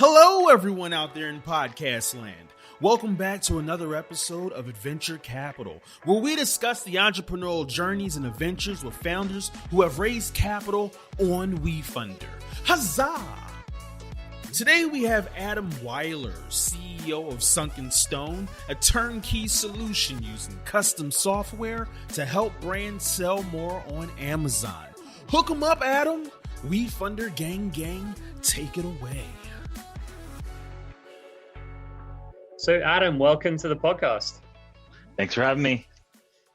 Hello, everyone out there in podcast land. Welcome back to another episode of Adventure Capital, where we discuss the entrepreneurial journeys and adventures with founders who have raised capital on WeFunder. Huzzah! Today we have Adam Weiler, CEO of Sunken Stone, a turnkey solution using custom software to help brands sell more on Amazon. Hook 'em up, Adam! WeFunder gang, take it away. So Adam, welcome to the podcast. Thanks for having me.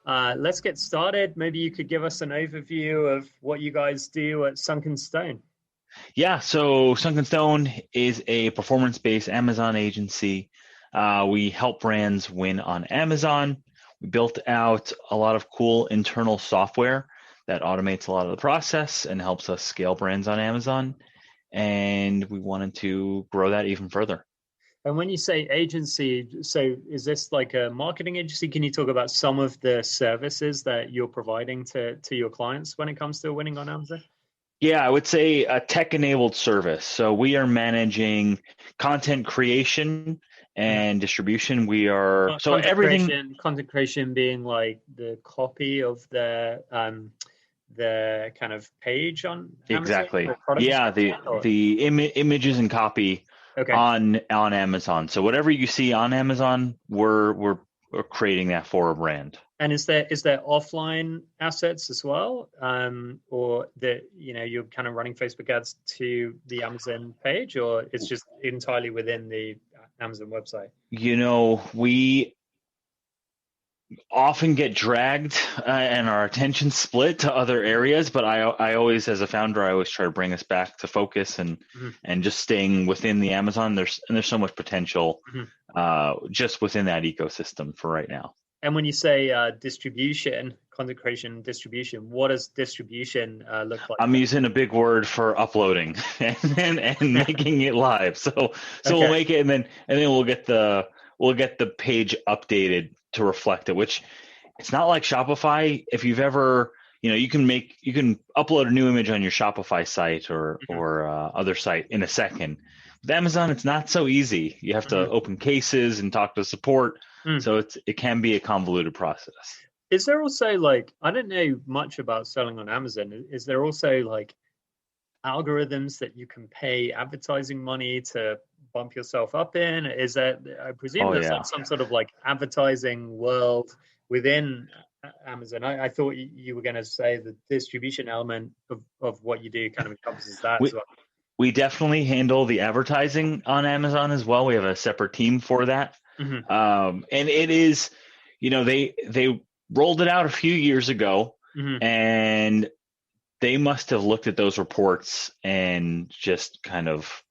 Let's get started. Maybe you could give us an overview of what you guys do at Sunken Stone. Yeah, so Sunken Stone is a performance-based Amazon agency. We help brands win on Amazon. We built out a lot of cool internal software that automates a lot of the process and helps us scale brands on Amazon. And we wanted to grow that even further. And when you say agency, so is this like a marketing agency? Can you talk about some of the services that you're providing to your clients when it comes to winning on Amazon? Yeah, I would say a tech-enabled service. So we are managing content creation and distribution. We are everything. Content creation being like the copy of the kind of page on Amazon. Exactly. Yeah, the images and copy. Okay. On Amazon. So whatever you see on Amazon, we're creating that for a brand. And is there offline assets as well, or that you're kind of running Facebook ads to the Amazon page, or it's just entirely within the Amazon website? We often get dragged and our attention split to other areas, but I always, as a founder, I always try to bring us back to focus and just staying within the Amazon. There's so much potential just within that ecosystem for right now. And when you say distribution, content creation, distribution, what does distribution look like? I'm using a big word for uploading and making it live. So okay. We'll make it and then we'll get the page updated to reflect it, which it's not like Shopify. If you've ever, you can upload a new image on your Shopify site or other site in a second. With Amazon, it's not so easy. You have to open cases and talk to support. So it can be a convoluted process. Is there also I don't know much about selling on Amazon. Is there also algorithms that you can pay advertising money to bump yourself up in? Is that, I presume there's some sort of advertising world within Amazon. I thought you were going to say the distribution element of what you do kind of encompasses that as well. We definitely handle the advertising on Amazon as well. We have a separate team for that. And it is, they rolled it out a few years ago and they must have looked at those reports and just kind of,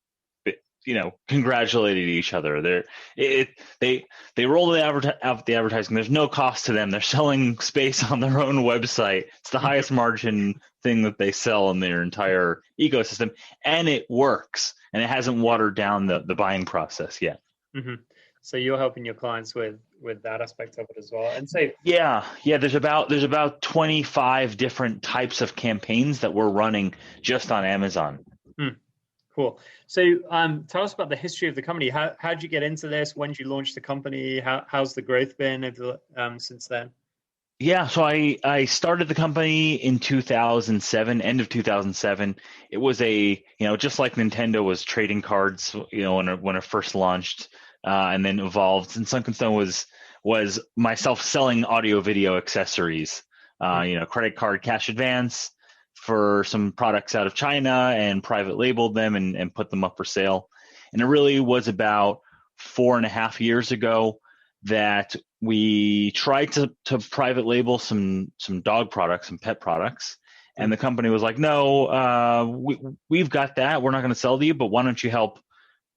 congratulated each other. They roll out the advertising. There's no cost to them. They're selling space on their own website. It's the highest margin thing that they sell in their entire ecosystem, and it works. And it hasn't watered down the buying process yet. So you're helping your clients with that aspect of it as well. And so there's about 25 different types of campaigns that we're running just on Amazon. Cool. So tell us about the history of the company. How did you get into this? When did you launch the company? How's the growth been since then? Yeah, so I started the company in 2007, end of 2007. It was just like Nintendo was trading cards, when it first launched, and then evolved. And Sunken Stone was myself selling audio video accessories, credit card cash advance for some products out of China and private labeled them and put them up for sale. And it really was about 4.5 years ago that we tried to private label some dog products, some pet products. And the company was like, no, we've got that. We're not going to sell to you, but why don't you help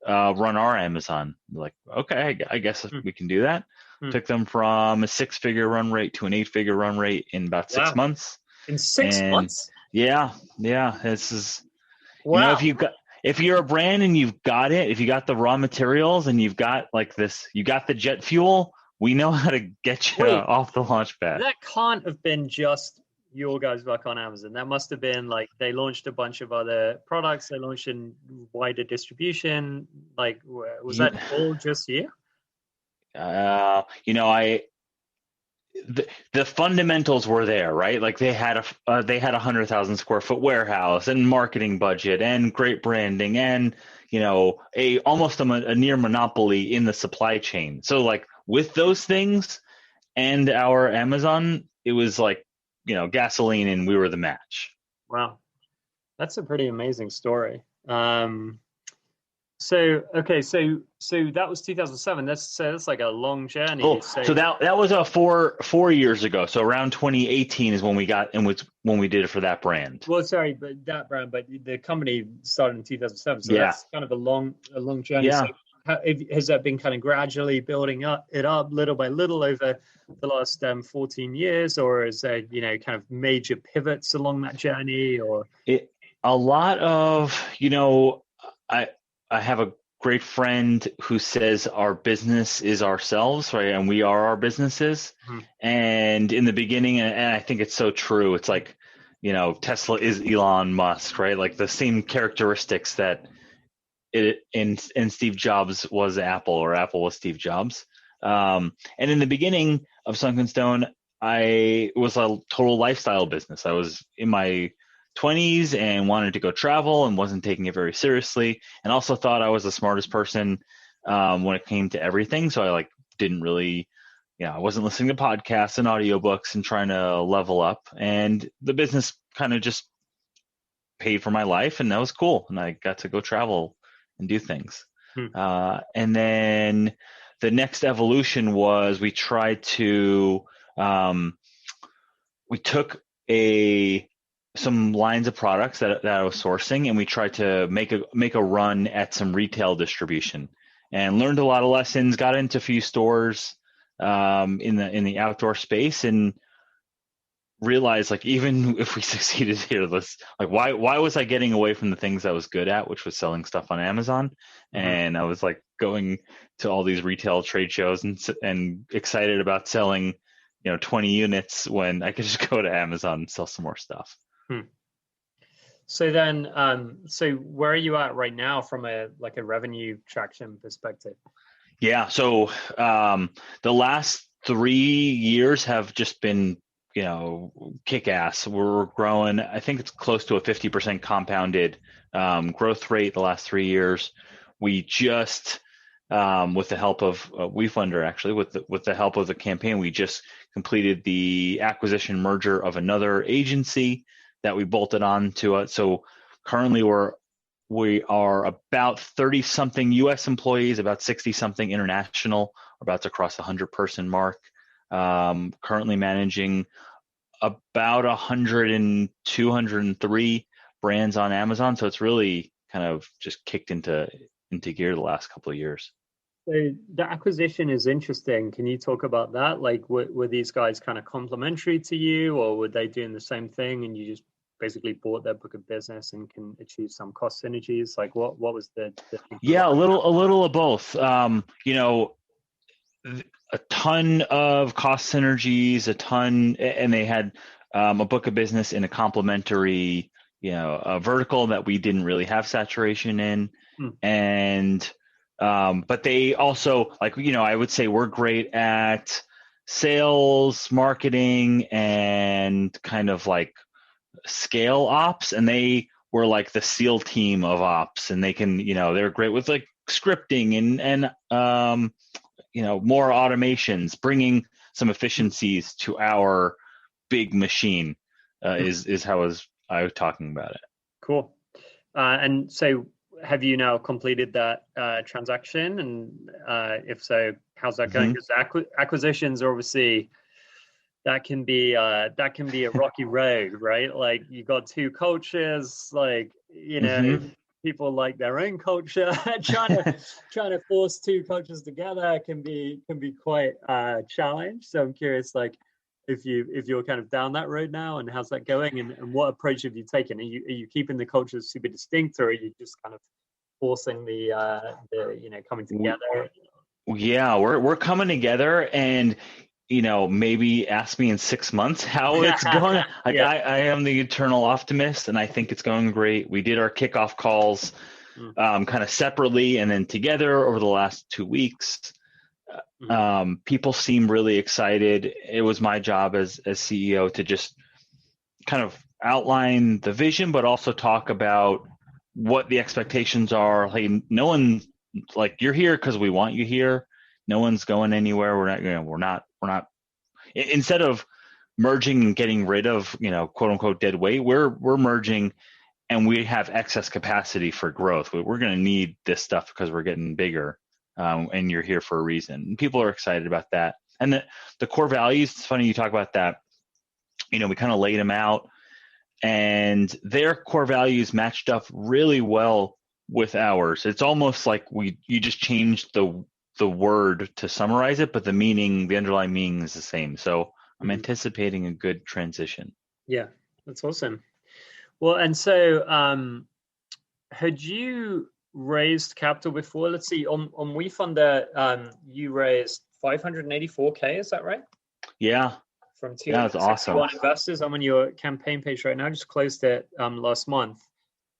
run our Amazon? We're like, okay, I guess we can do that. Took them from a 6-figure run rate to an 8-figure run rate in about 6 months. In 6 months? Yeah. This is, wow. If you're a brand and you've got it, if you got the raw materials and you've got you got the jet fuel, we know how to get you off the launch pad. That can't have been just your guys back on Amazon? That must have been like they launched a bunch of other products. They launched in wider distribution. Like, was that all just you? The fundamentals were there, right? Like they had a 100,000 square foot warehouse and marketing budget and great branding and almost a near monopoly in the supply chain. So like with those things and our Amazon, it was like gasoline, and we were the match. Wow, that's a pretty amazing story. So that was 2007. That's like a long journey. Oh, so that was 4 years ago. So around 2018 is when we got and was when we did it for that brand. Well, sorry, but that brand, but the company started in 2007. So yeah, that's kind of a long journey. Yeah. So has that been kind of gradually building it up little by little over the last 14 years, or is there kind of major pivots along that journey, or a lot of I have a great friend who says our business is ourselves, right? And we are our businesses. Mhm. And in the beginning, and I think it's so true, it's like, Tesla is Elon Musk, right? Like the same characteristics that and Steve Jobs was Apple, or Apple was Steve Jobs. And in the beginning of Sunken Stone, it was a total lifestyle business. I was in my 20s and wanted to go travel and wasn't taking it very seriously, and also thought I was the smartest person when it came to everything. So I didn't really, I wasn't listening to podcasts and audiobooks and trying to level up. And the business kind of just paid for my life, and that was cool. And I got to go travel and do things. And then the next evolution was we tried to we took some lines of products that I was sourcing, and we tried to make a run at some retail distribution, and learned a lot of lessons. Got into a few stores in the outdoor space, and realized even if we succeeded here, why was I getting away from the things I was good at, which was selling stuff on Amazon? Mm-hmm. And I was going to all these retail trade shows and excited about selling 20 units when I could just go to Amazon and sell some more stuff. So then, so where are you at right now from a revenue traction perspective? Yeah. So the last 3 years have just been, kick ass. We're growing. I think it's close to a 50% compounded growth rate the last 3 years. We just, with the help of WeFunder, actually, with the help of the campaign, we just completed the acquisition merger of another agency that we bolted on to it. So currently we are about 30 something US employees, about 60 something international. We're about to cross the 100-person mark. Currently managing about 102, 103 brands on Amazon. So it's really kind of just kicked into gear the last couple of years. So the acquisition is interesting. Can you talk about that? Were these guys kind of complementary to you, or were they doing the same thing and you just basically bought their book of business and can achieve some cost synergies? What was the yeah, a little of both. A ton of cost synergies, and they had a book of business in a complementary, a vertical that we didn't really have saturation in. And but they also I would say we're great at sales, marketing, and kind of scale ops, and they were the SEAL team of ops, and they can, they're great with scripting and more automations, bringing some efficiencies to our big machine is how I was talking about it. Cool. And so have you now completed that transaction? And if so, how's that going? Because acquisitions are obviously, that can be a rocky road, right? You got two cultures, people like their own culture. trying to force two cultures together can be quite a challenge. So I'm curious, if you're kind of down that road now, and how's that going, and what approach have you taken? Are you keeping the cultures super distinct, or are you just kind of forcing the coming together? Yeah, we're coming together, and maybe ask me in 6 months how it's going. Like Yeah. I am the eternal optimist, and I think it's going great. We did our kickoff calls kind of separately and then together over the last 2 weeks. People seem really excited. It was my job as CEO to just kind of outline the vision, but also talk about what the expectations are. Like, no one, like, you're here because we want you here. No one's going anywhere. We're not. Instead of merging and getting rid of, quote unquote dead weight, we're merging, and we have excess capacity for growth. We're going to need this stuff because we're getting bigger, and you're here for a reason. And people are excited about that. And the core values. It's funny you talk about that. We kind of laid them out, and their core values matched up really well with ours. It's almost like you just changed the word to summarize it, but the underlying meaning is the same. So I'm anticipating a good transition. Yeah, that's awesome. Well, and so had you raised capital before? Let's see, on WeFunder, you raised 584K, is that right? Yeah. From that's awesome. investors. I'm on your campaign page right now. I just closed it last month.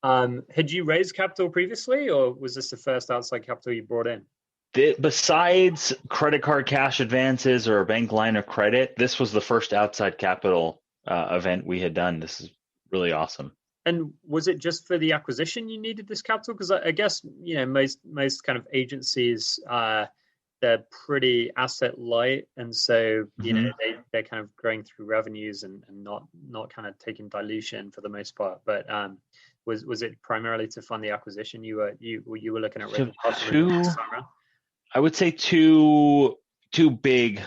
Had you raised capital previously, or was this the first outside capital you brought in? Besides credit card cash advances or a bank line of credit, this was the first outside capital event we had done. This is really awesome. And was it just for the acquisition you needed this capital? Because I guess most kind of agencies they're pretty asset light, and so they're kind of growing through revenues and not kind of taking dilution for the most part. But was it primarily to fund the acquisition you were looking at raising capital? I would say two big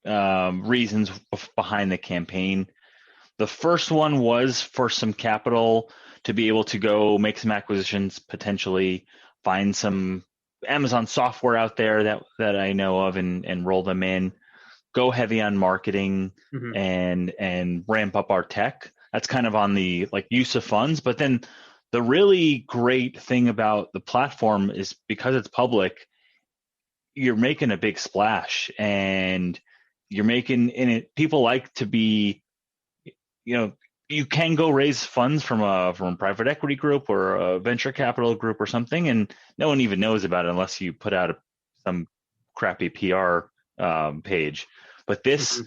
reasons behind the campaign. The first one was for some capital to be able to go make some acquisitions, potentially find some Amazon software out there that I know of and roll them in, go heavy on marketing and ramp up our tech. That's kind of on the use of funds. But then the really great thing about the platform is because it's public, you're making a big splash, and you're making in it. People like to be, you can go raise funds from a private equity group or a venture capital group or something, and no one even knows about it unless you put out some crappy PR page. But this,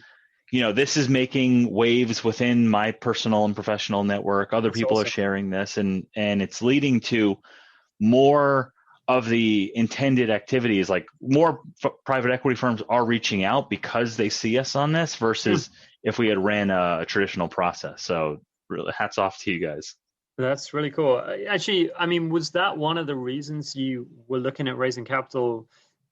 this is making waves within my personal and professional network. Other people are sharing this, and it's leading to more of the intended activities. Like more private equity firms are reaching out because they see us on this versus if we had ran a traditional process. So really hats off to you guys. That's really cool. Actually, I mean, was that one of the reasons you were looking at raising capital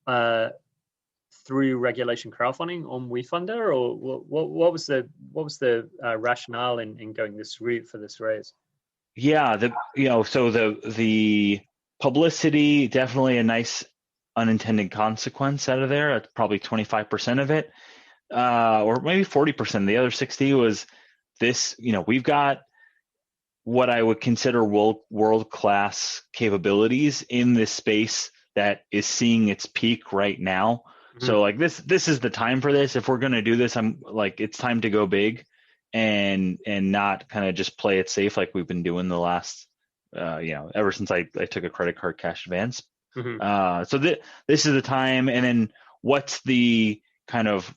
through regulation crowdfunding on WeFunder, or what was the rationale in going this route for this raise? Yeah, so the publicity, definitely a nice unintended consequence out of there. It's probably 25% of it, or maybe 40%. The other 60 was this. We've got what I would consider world-class capabilities in this space that is seeing its peak right now. So this is the time for this. If we're going to do this, it's time to go big and not kind of just play it safe like we've been doing the last ever since I took a credit card cash advance. So this is the time. And then what's the kind of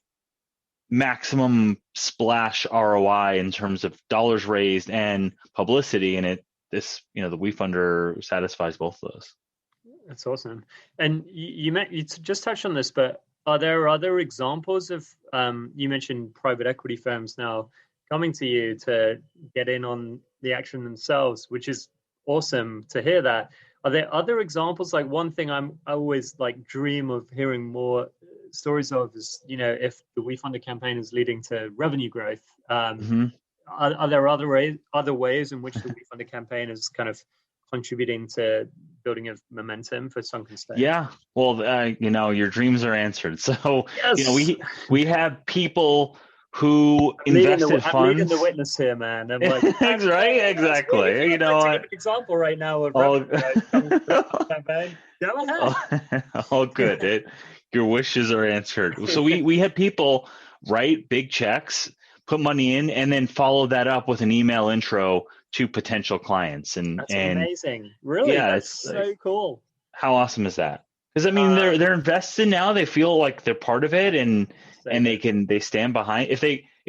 maximum splash ROI in terms of dollars raised and publicity? And the WeFunder satisfies both of those. That's awesome. And you just touched on this, but are there other examples of, you mentioned private equity firms now coming to you to get in on the action themselves, which is awesome to hear that. Are there other examples? Like one thing I always dream of hearing more stories of is, if the WeFunder campaign is leading to revenue growth, are there other ways in which the WeFunder campaign is kind of contributing to building of momentum for Sunken State? Yeah, well, your dreams are answered. So yes. We have people who I'm leading invested I'm leading funds. the witness here, man. I'm like, Right? Exactly. You know to what? give an example right now of All, revenue guys coming to the campaign. Go ahead. all good. Your wishes are answered. So we had people write big checks, put money in, and then follow that up with an email intro to potential clients. And That's amazing. Really, yeah, that's it's like, so cool. how awesome is that? Because I mean, they're invested now. They feel like they're part of it, and So they stand behind. If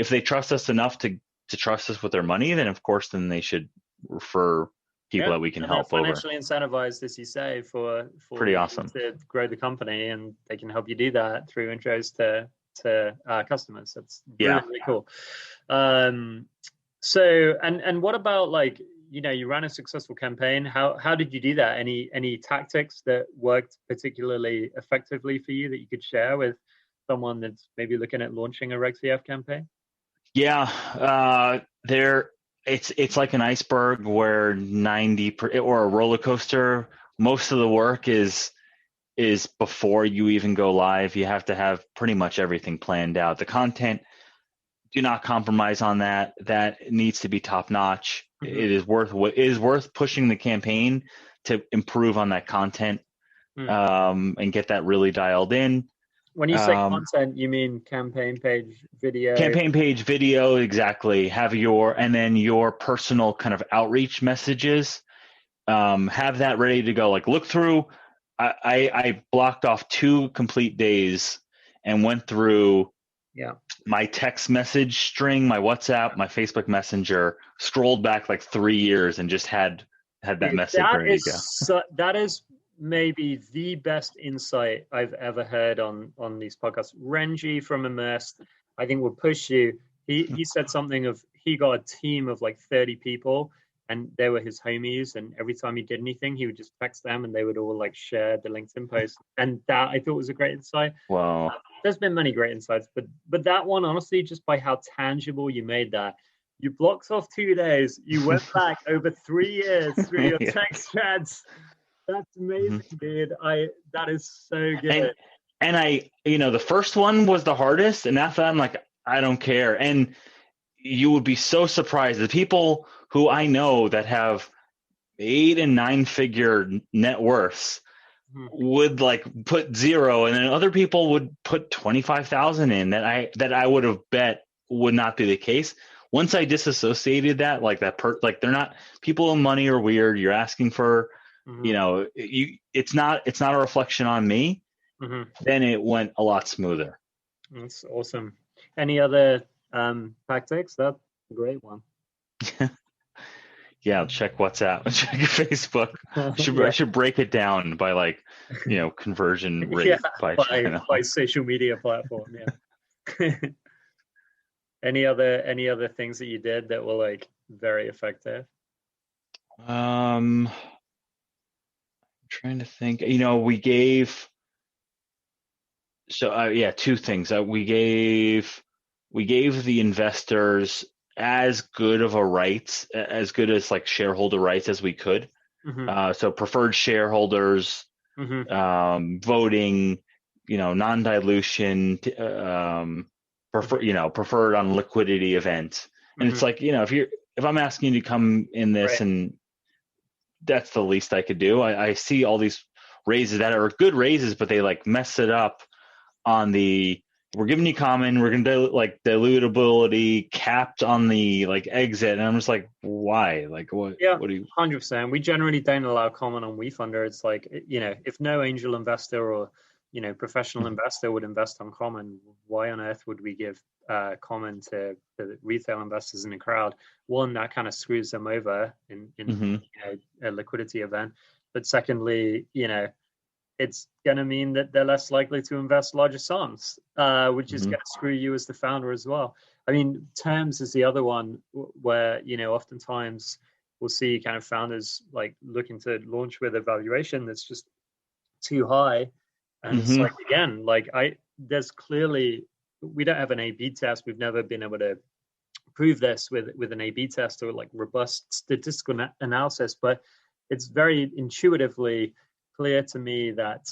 they trust us enough to trust us with their money, then of course, then they should refer people that we can and they're help over. financially incentivized, as you say, for Pretty you awesome. to grow the company, and they can help you do that through intros to customers. That's really, really cool. So and what about, like, you ran a successful campaign. How did you do that? Any tactics that worked particularly effectively for you that you could share with someone that's maybe looking at launching a RegCF campaign? Yeah, it's like an iceberg where 90 or a roller coaster. Most of the work is before you even go live. You have to have pretty much everything planned out. The content, do not compromise on that. That needs to be top notch. Mm-hmm. It is worth pushing the campaign to improve on that content, and get that really dialed in. When you say content, you mean campaign page video? Campaign page video, exactly. And then your personal kind of outreach messages. Have that ready to go. Like, look through. I blocked off 2 complete days and went through my text message string, my WhatsApp, my Facebook Messenger, scrolled back like 3 years and just had that message ready to go. That is maybe the best insight I've ever heard on these podcasts. Renji from Immersed, I think, will push you. He said something of, he got a team of like 30 people, and they were his homies, and every time he did anything, he would just text them and they would all like share the LinkedIn post. And that, I thought, was a great insight. Wow. There's been many great insights, but that one, honestly, just by how tangible you made that. You blocked off 2 days, you went back over 3 years through your text threads. That's amazing, dude. That is so good. And I, the first one was the hardest, and after that, I'm like, I don't care. And you would be so surprised. The people who I know that have 8 and 9 figure net worths would like put 0, and then other people would put 25,000 in that I would have bet would not be the case. Once I disassociated that, like like they're not, people in money are weird. You're asking for, it's not a reflection on me. Then it went a lot smoother. That's awesome. Any other tactics? That's a great one. Yeah, check WhatsApp, check Facebook. I should break it down by like, conversion rate by social media platform. Yeah. Any other things that you did that were like very effective? I'm trying to think. We gave. So 2 things. We gave the investors as good of a rights, as good as like shareholder rights as we could. So preferred shareholders, voting, non-dilution, preferred on liquidity event. And it's like, if I'm asking you to come in this, and that's the least I could do. I see all these raises that are good raises, but they like mess it up on the, we're giving you common, we're going to like dilutability capped on the like exit. And I'm just like, why? Like, what? Yeah, what do you? 100%. We generally don't allow common on WeFunder. It's like, if no angel investor or, professional investor would invest on common, why on earth would we give common to the retail investors in the crowd? One, that kind of screws them over in a liquidity event. But secondly, it's going to mean that they're less likely to invest larger sums, which is going to screw you as the founder as well. I mean, terms is the other one where, oftentimes we'll see kind of founders like looking to launch with a valuation that's just too high. And it's like, again, like there's clearly, we don't have an A/B test. We've never been able to prove this with an A/B test or like robust statistical analysis, but it's very intuitively clear to me that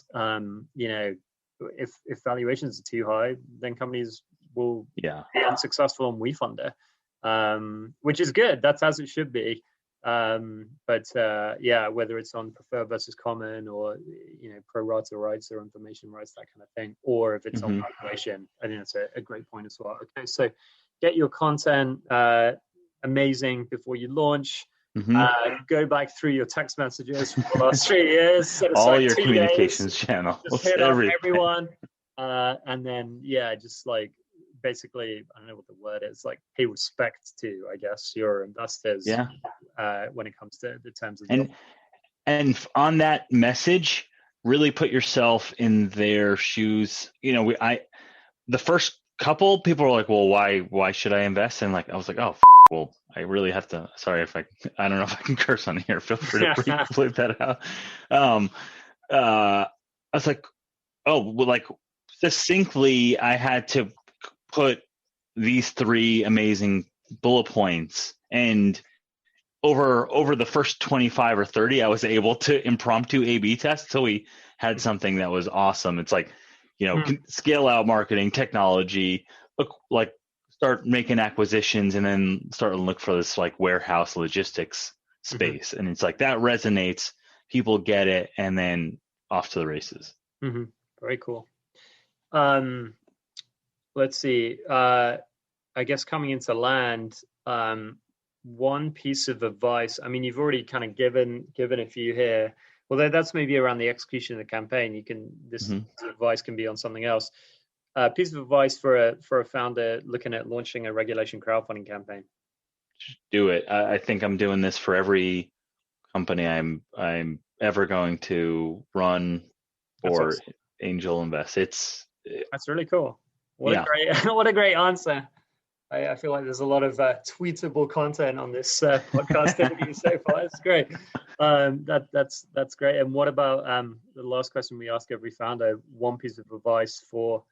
if valuations are too high, then companies will be unsuccessful on WeFunder, which is good. That's as it should be. But whether it's on preferred versus common, or pro rata rights or information rights, that kind of thing, or if it's on valuation, I think that's a great point as well. Okay, so get your content amazing before you launch. Go back through your text messages from the last 3 years. All your communications channels. Just hit up everyone, and then just like, basically, I don't know what the word is, like, pay respect to, I guess, your investors when it comes to the terms of and on that message, really put yourself in their shoes. The first couple people were like, well, why should I invest? And like, I was like, oh, well, I really have to, sorry if I don't know if I can curse on here. Feel free to bleep that out. I was like, oh, well, like, succinctly, I had to put these 3 amazing bullet points, and over the first 25 or 30, I was able to impromptu A/B test. So we had something that was awesome. It's like, scale out marketing, technology, like start making acquisitions, and then start to look for this like warehouse logistics space. And it's like, that resonates, people get it, and then off to the races. Very cool. Let's see. I guess coming into land, one piece of advice. I mean, you've already kind of given a few here. Well, that's maybe around the execution of the campaign. This advice can be on something else. Piece of advice for a founder looking at launching a regulation crowdfunding campaign. Do it. I think I'm doing this for every company I'm ever going to run or angel invest. That's really cool. What a great answer. I feel like there's a lot of tweetable content on this podcast interview so far. It's great. That's great. And what about the last question we ask every founder? One piece of advice for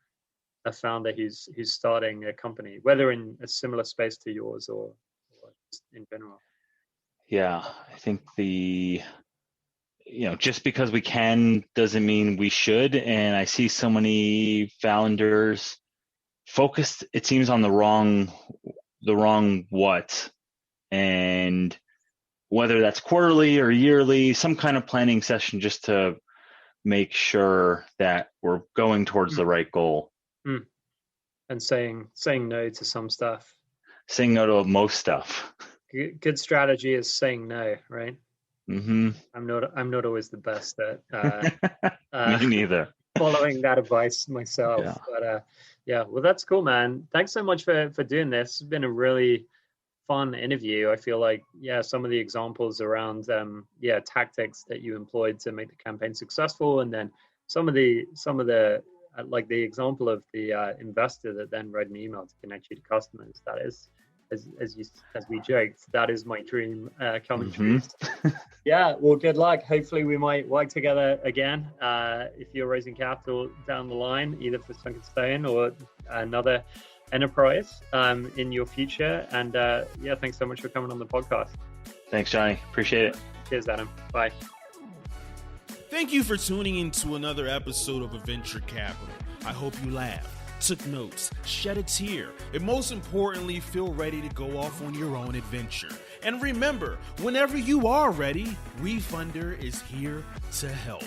a founder who's starting a company, whether in a similar space to yours or just in general. Yeah, I think just because we can doesn't mean we should. And I see so many founders focused, it seems, on the wrong what, and whether that's quarterly or yearly, some kind of planning session just to make sure that we're going towards the right goal. And saying no to some stuff. Saying no to most stuff. Good strategy is saying no, right? I'm not always the best at me neither. Following that advice myself. But well, that's cool, man. Thanks so much for doing this. It's been a really fun interview. I feel like some of the examples around tactics that you employed to make the campaign successful, and then some of the like the example of the investor that then wrote an email to connect you to customers. That is, as we joked, that is my dream coming true. Well, good luck. Hopefully we might work together again if you're raising capital down the line, either for Sunken Stone or another enterprise in your future. And thanks so much for coming on the podcast. Thanks, Johnny. Appreciate it. Cheers, Adam. Bye. Thank you for tuning in to another episode of Adventure Capital. I hope you laughed, took notes, shed a tear, and most importantly, feel ready to go off on your own adventure. And remember, whenever you are ready, WeFunder is here to help.